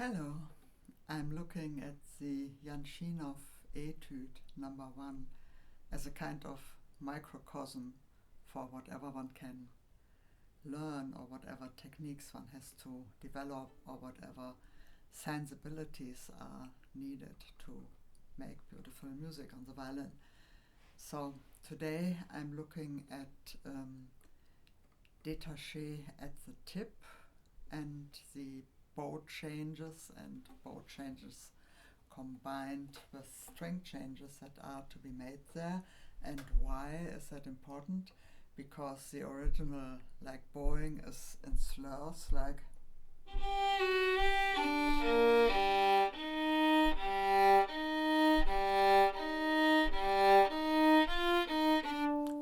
Hello, I'm looking at the Yanshinov Etude number 1 as a kind of microcosm for whatever one can learn or whatever techniques one has to develop or whatever sensibilities are needed to make beautiful music on the violin. So today I'm looking at tache at the tip and the bow changes combined with string changes that are to be made there. And why is that important? Because the original bowing is in slurs, like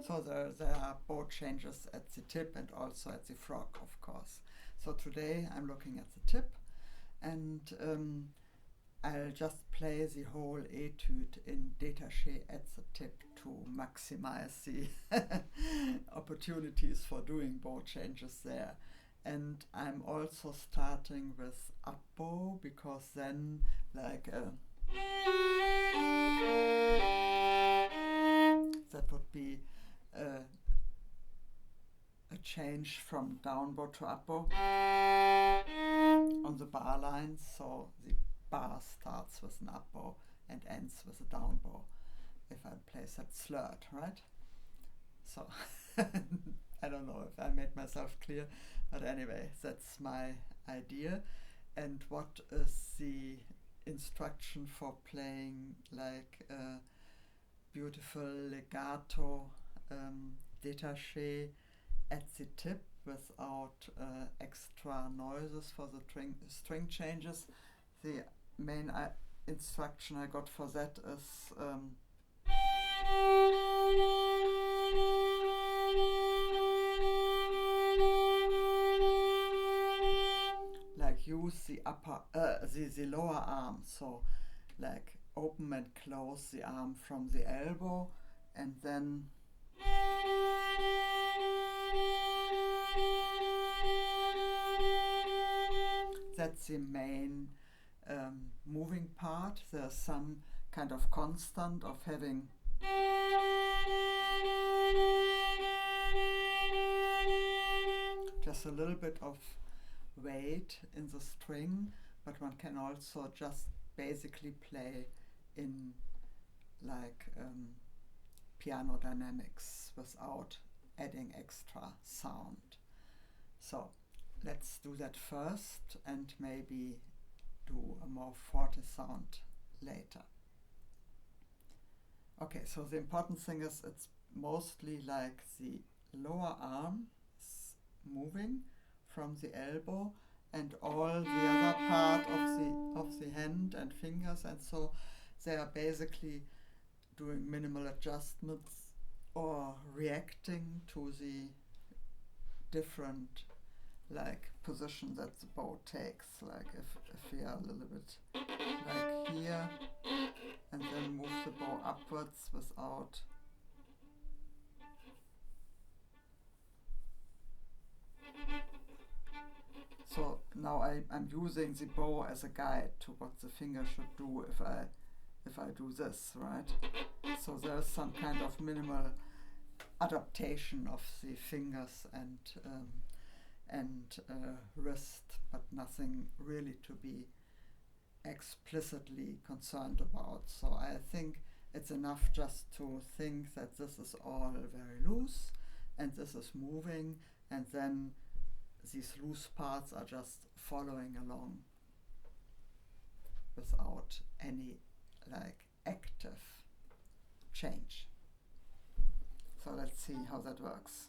so there are bow changes at the tip and also at the frog, of course. So today I'm looking at the tip, and I'll just play the whole etude in tache at the tip to maximize the opportunities for doing bow changes there. And I'm also starting with up bow, because then that would be a change from down bow to up bow on the bar lines. So the bar starts with an up bow and ends with a down bow if I place that slurred, right? So I don't know if I made myself clear, but anyway, that's my idea. And what is the instruction for playing beautiful legato tache at the tip without extra noises for the string changes? The main instruction I got for that is use the the lower arm, so open and close the arm from the elbow, and then that's the main moving part. There's some kind of constant of having just a little bit of weight in the string, but one can also just basically play in piano dynamics without adding extra sound. So let's do that first and maybe do a more forte sound later. Okay, so the important thing is it's mostly the lower arm is moving from the elbow, and all the other part of the hand and fingers, and so they are basically doing minimal adjustments or reacting to the different position that the bow takes. If we are a little bit here, and then move the bow upwards without so now I'm using the bow as a guide to what the finger should do if I do this, right? So there's some kind of minimal adaptation of the fingers and wrist, but nothing really to be explicitly concerned about. So I think it's enough just to think that this is all very loose and this is moving, and then these loose parts are just following along without any active change. So let's see how that works.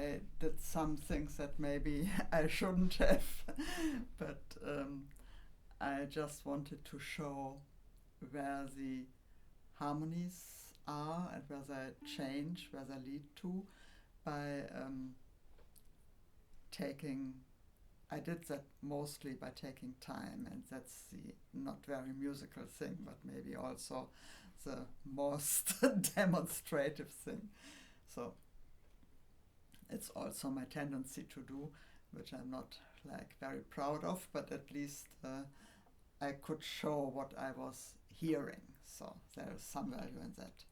I did some things that maybe I shouldn't have, but I just wanted to show where the harmonies are and where they change, where they lead to by I did that mostly by taking time, and that's the not very musical thing, but maybe also the most demonstrative thing. So it's also my tendency to do, which I'm not like very proud of, but at least I could show what I was hearing. So there is some value in that.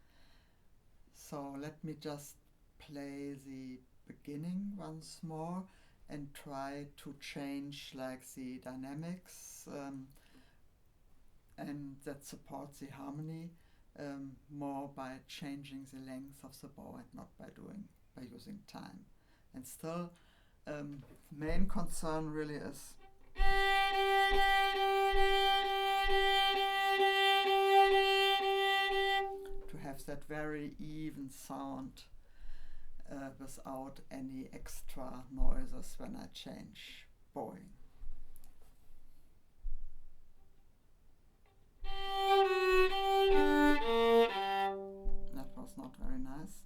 So let me just play the beginning once more and try to change like the dynamics and that supports the harmony more by changing the length of the bow and not by using time. And still, main concern really is to have that very even sound without any extra noises when I change bowing. That was not very nice.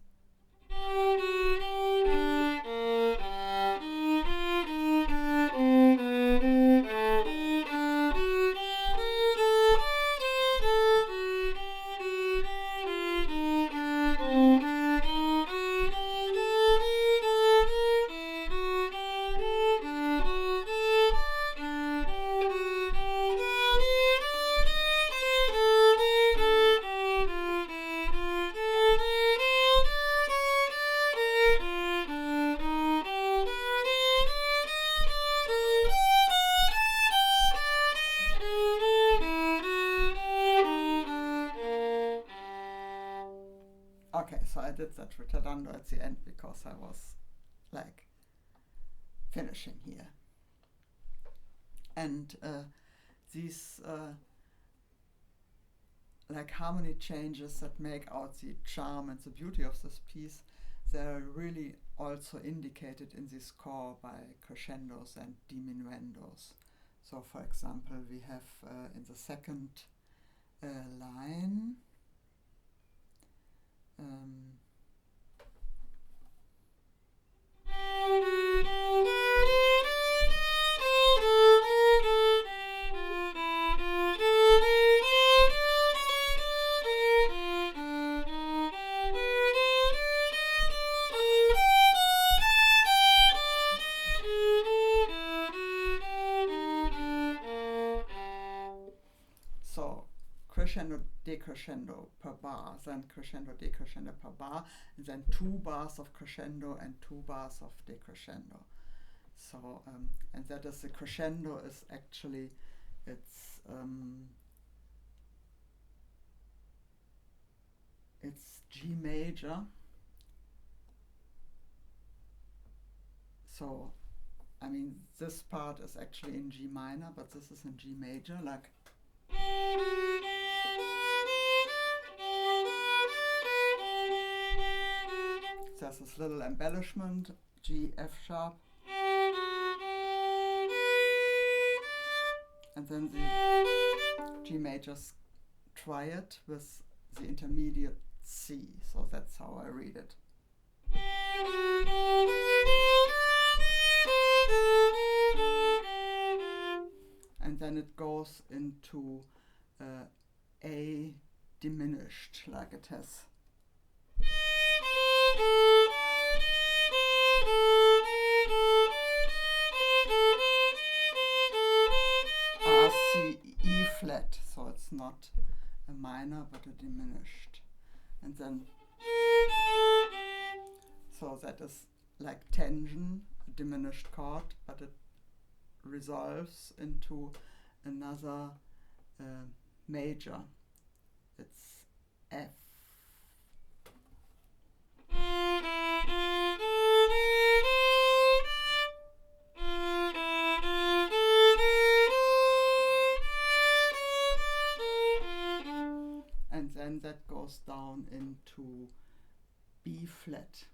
Okay, so I did that ritardando at the end because I was like finishing here. And these like harmony changes that make out the charm and the beauty of this piece, they're really also indicated in the score by crescendos and diminuendos. So for example, we have in the second line crescendo, decrescendo per bar, then crescendo, decrescendo per bar, and then 2 bars of crescendo and 2 bars of decrescendo. So, and that is the crescendo is actually, it's G major. So, I mean, this part is actually in G minor, but this is in G major, like. There's this little embellishment, G, F sharp, and then the G major's triad with the intermediate C, so that's how I read it. And then it goes into A diminished, like it has. R, C, E flat, so it's not a minor but a diminished. And then, so that is like tension, a diminished chord, but it resolves into another major. It's F. And then that goes down into B flat.